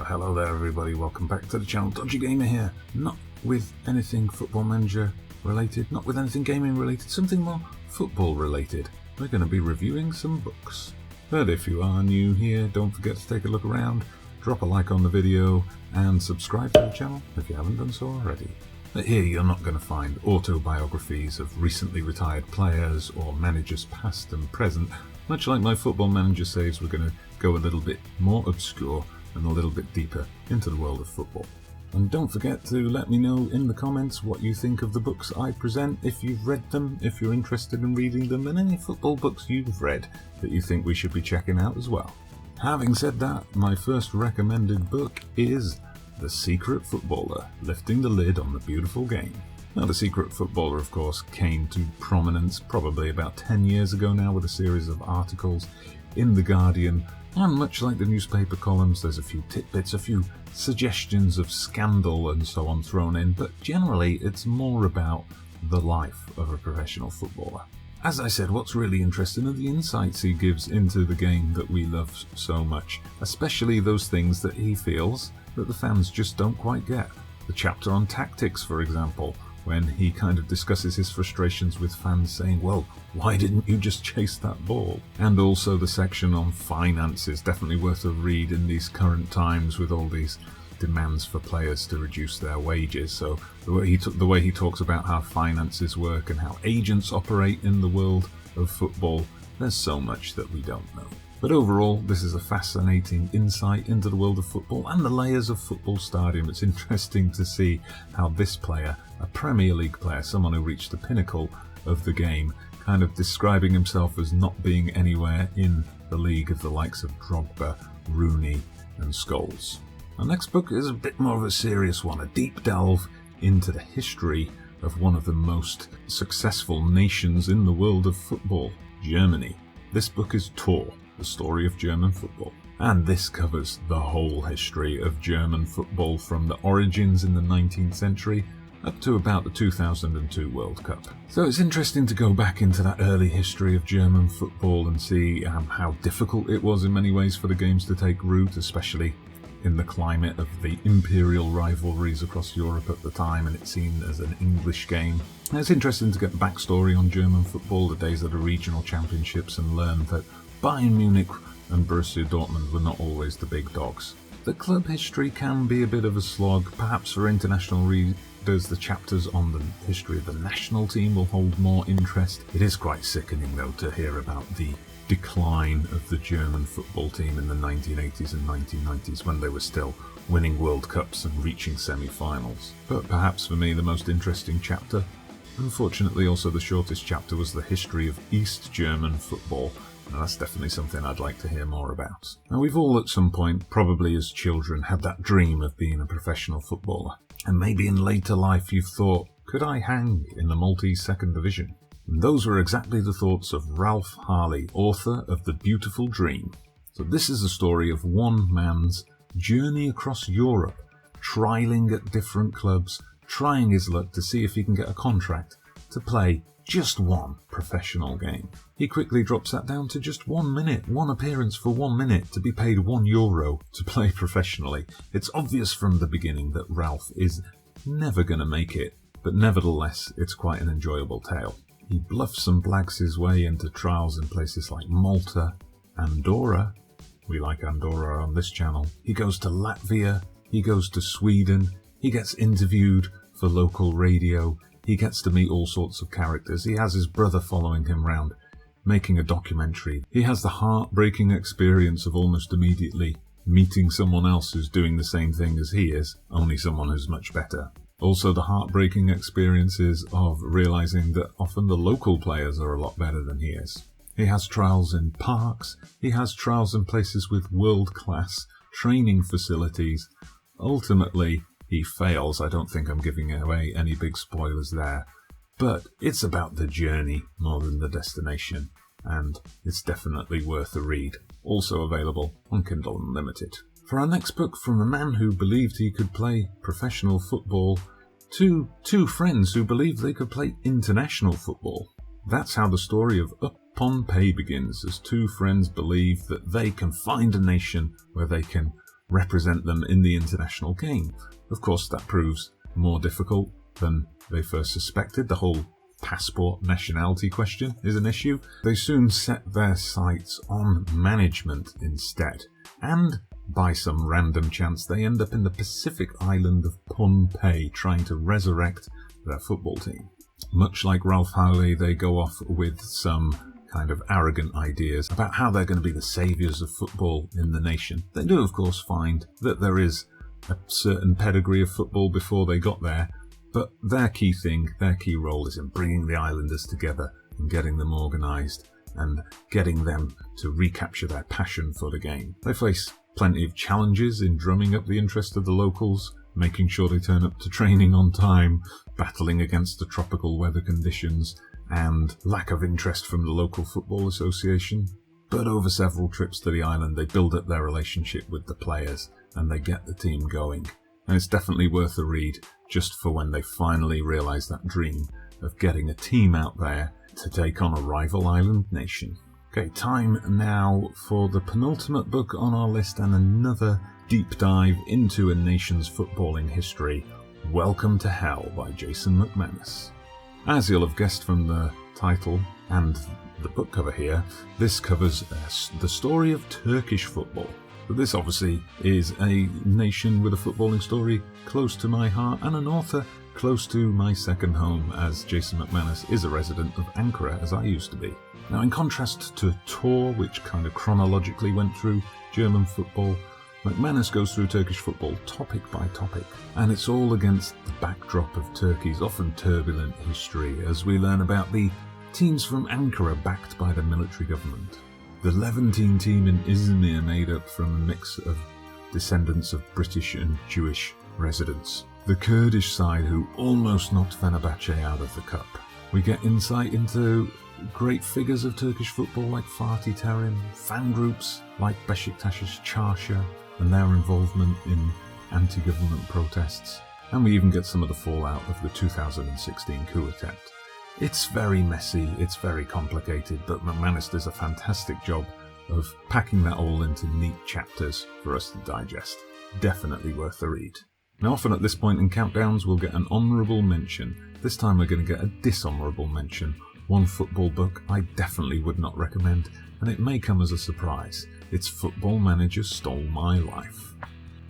Hello there everybody, welcome back to the channel. Dodgy Gamer here. Not with anything Football Manager related, not with anything gaming related, something more football related. We're going to be reviewing some books. But if you are new here, don't forget to take a look around, drop a like on the video and subscribe to the channel if you haven't done so already. But here you're not going to find autobiographies of recently retired players or managers past and present. Much like my Football Manager saves, we're going to go a little bit more obscure and a little bit deeper into the world of football. And don't forget to let me know in the comments what you think of the books I present, if you've read them, if you're interested in reading them, and any football books you've read that you think we should be checking out as well. Having said that, my first recommended book is The Secret Footballer, Lifting the Lid on the Beautiful Game. Now, The Secret Footballer, of course, came to prominence probably about 10 years ago now with a series of articles in The Guardian. And much like the newspaper columns, there's a few tidbits, a few suggestions of scandal and so on thrown in, but generally it's more about the life of a professional footballer. As I said, what's really interesting are the insights he gives into the game that we love so much, especially those things that he feels that the fans just don't quite get. The chapter on tactics, for example, when he kind of discusses his frustrations with fans saying, well, why didn't you just chase that ball? And also the section on finances, definitely worth a read in these current times with all these demands for players to reduce their wages. So the way he talks about how finances work and how agents operate in the world of football, there's so much that we don't know. But overall, this is a fascinating insight into the world of football and the layers of football stadium. It's interesting to see how this player, a Premier League player, someone who reached the pinnacle of the game, kind of describing himself as not being anywhere in the league of the likes of Drogba, Rooney and Scholes. Our next book is a bit more of a serious one, a deep delve into the history of one of the most successful nations in the world of football, Germany. This book is Tor, the story of German football. And this covers the whole history of German football from the origins in the 19th century up to about the 2002 World Cup. So it's interesting to go back into that early history of German football and see how difficult it was in many ways for the games to take root, especially in the climate of the imperial rivalries across Europe at the time, and it's seen as an English game. And it's interesting to get the backstory on German football, the days of the regional championships, and learn that Bayern Munich and Borussia Dortmund were not always the big dogs. The club history can be a bit of a slog. Perhaps for international readers, the chapters on the history of the national team will hold more interest. It is quite sickening, though, to hear about the decline of the German football team in the 1980s and 1990s when they were still winning World Cups and reaching semi-finals. But perhaps for me the most interesting chapter, unfortunately also the shortest chapter, was the history of East German football. Now, that's definitely something I'd like to hear more about. Now, we've all at some point, probably as children, had that dream of being a professional footballer. And maybe in later life you've thought, could I hang in the Maltese Second Division? And those were exactly the thoughts of Ralph Harley, author of The Beautiful Dream. So this is the story of one man's journey across Europe, trialling at different clubs, trying his luck to see if he can get a contract to play just one professional game. He quickly drops that down to just 1 minute, one appearance for 1 minute, to be paid €1 to play professionally. It's obvious from the beginning that Ralph is never going to make it, but nevertheless it's quite an enjoyable tale. He bluffs and blags his way into trials in places like Malta, Andorra. We like Andorra on this channel. He goes to Latvia, he goes to Sweden, he gets interviewed for local radio, he gets to meet all sorts of characters. He has his brother following him round, making a documentary. He has the heartbreaking experience of almost immediately meeting someone else who's doing the same thing as he is, only someone who's much better. Also the heartbreaking experiences of realizing that often the local players are a lot better than he is. He has trials in parks, he has trials in places with world-class training facilities. Ultimately, he fails. I don't think I'm giving away any big spoilers there. But it's about the journey more than the destination, and it's definitely worth a read. Also available on Kindle Unlimited. For our next book, from a man who believed he could play professional football to two friends who believed they could play international football. That's how the story of Pompeii begins, as two friends believe that they can find a nation where they can represent them in the international game. Of course, that proves more difficult than they first suspected. The whole passport nationality question is an issue. They soon set their sights on management instead, and by some random chance they end up in the Pacific island of Pohnpei trying to resurrect their football team. Much like Ralph Howley, they go off with some kind of arrogant ideas about how they're going to be the saviours of football in the nation. They do, of course, find that there is a certain pedigree of football before they got there, but their key role is in bringing the islanders together and getting them organised and getting them to recapture their passion for the game. They face plenty of challenges in drumming up the interest of the locals, making sure they turn up to training on time, battling against the tropical weather conditions, and lack of interest from the local football association. But over several trips to the island, they build up their relationship with the players and they get the team going. And it's definitely worth a read just for when they finally realise that dream of getting a team out there to take on a rival island nation. Okay, time now for the penultimate book on our list and another deep dive into a nation's footballing history. Welcome to Hell by Jason McManus. As you'll have guessed from the title and the book cover here, this covers the story of Turkish football. But this obviously is a nation with a footballing story close to my heart and an author close to my second home, as Jason McManus is a resident of Ankara, as I used to be. Now, in contrast to Tor, which kind of chronologically went through German football, McManus goes through Turkish football topic by topic, and it's all against the backdrop of Turkey's often turbulent history as we learn about the teams from Ankara backed by the military government, the Levantine team in Izmir made up from a mix of descendants of British and Jewish residents, the Kurdish side who almost knocked Fenerbahce out of the cup. We get insight into great figures of Turkish football like Fatih Terim, fan groups like Beşiktaş's Çarşı and their involvement in anti-government protests, and we even get some of the fallout of the 2016 coup attempt. It's very messy, it's very complicated, but McManus does a fantastic job of packing that all into neat chapters for us to digest. Definitely worth the read. Now, often at this point in countdowns we'll get an honourable mention. This time we're going to get a dishonourable mention. One football book I definitely would not recommend, and it may come as a surprise. It's Football Manager Stole My Life.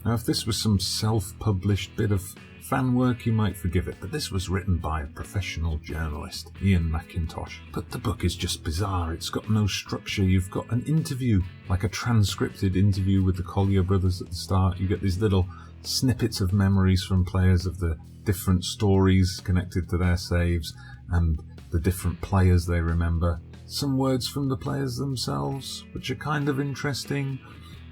Now, if this was some self-published bit of fan work, you might forgive it, but this was written by a professional journalist, Ian McIntosh. But the book is just bizarre. It's got no structure. You've got an interview, like a transcripted interview with the Collier brothers at the start. You get these little snippets of memories from players of the different stories connected to their saves and the different players they remember. Some words from the players themselves, which are kind of interesting,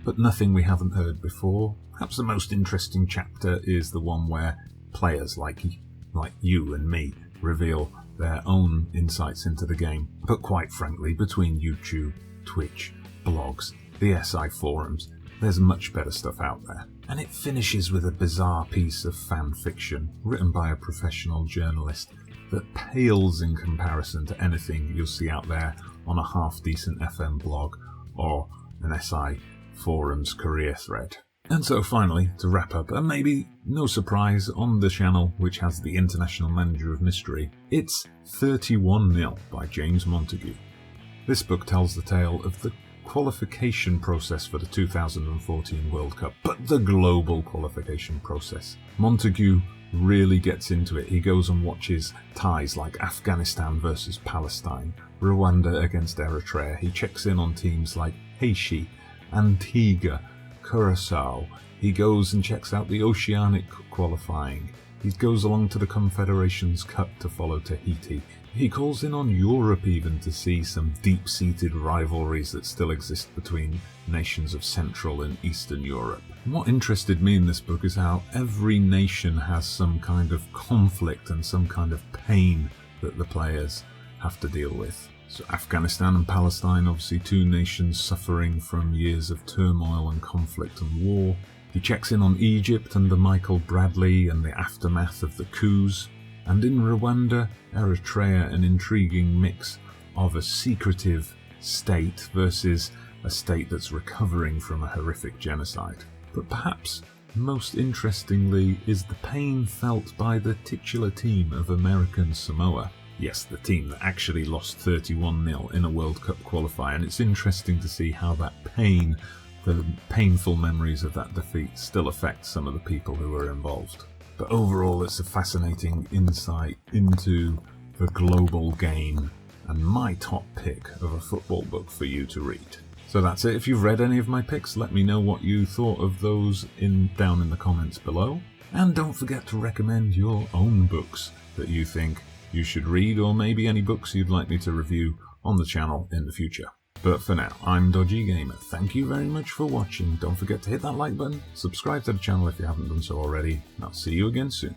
but nothing we haven't heard before. Perhaps the most interesting chapter is the one where players like you and me reveal their own insights into the game. But quite frankly, between YouTube, Twitch, blogs, the SI forums, there's much better stuff out there. And it finishes with a bizarre piece of fan fiction written by a professional journalist that pales in comparison to anything you'll see out there on a half-decent FM blog or an SI forums career thread. And so finally, to wrap up, and maybe no surprise on the channel which has the International Manager of Mystery, it's 31-0 by James Montague. This book tells the tale of the qualification process for the 2014 World Cup, but the global qualification process. Montague really gets into it. He goes and watches ties like Afghanistan versus Palestine, Rwanda against Eritrea. He checks in on teams like Haiti, Antigua, Curacao. He goes and checks out the Oceanic qualifying. He goes along to the Confederations Cup to follow Tahiti. He calls in on Europe even to see some deep-seated rivalries that still exist between nations of Central and Eastern Europe. And what interested me in this book is how every nation has some kind of conflict and some kind of pain that the players have to deal with. So Afghanistan and Palestine, obviously two nations suffering from years of turmoil and conflict and war. He checks in on Egypt under Michael Bradley and the aftermath of the coups. And in Rwanda, Eritrea, an intriguing mix of a secretive state versus a state that's recovering from a horrific genocide. but perhaps most interestingly is the pain felt by the titular team of American Samoa. Yes, the team that actually lost 31-0 in a World Cup qualifier, and it's interesting to see how that pain, the painful memories of that defeat, still affect some of the people who were involved. But overall, it's a fascinating insight into the global game and my top pick of a football book for you to read. So that's it. If you've read any of my picks, let me know what you thought of those down in the comments below. And don't forget to recommend your own books that you think you should read, or maybe any books you'd like me to review on the channel in the future. But for now, I'm Dodgy Gamer. Thank you very much for watching. Don't forget to hit that like button, subscribe to the channel if you haven't done so already, and I'll see you again soon.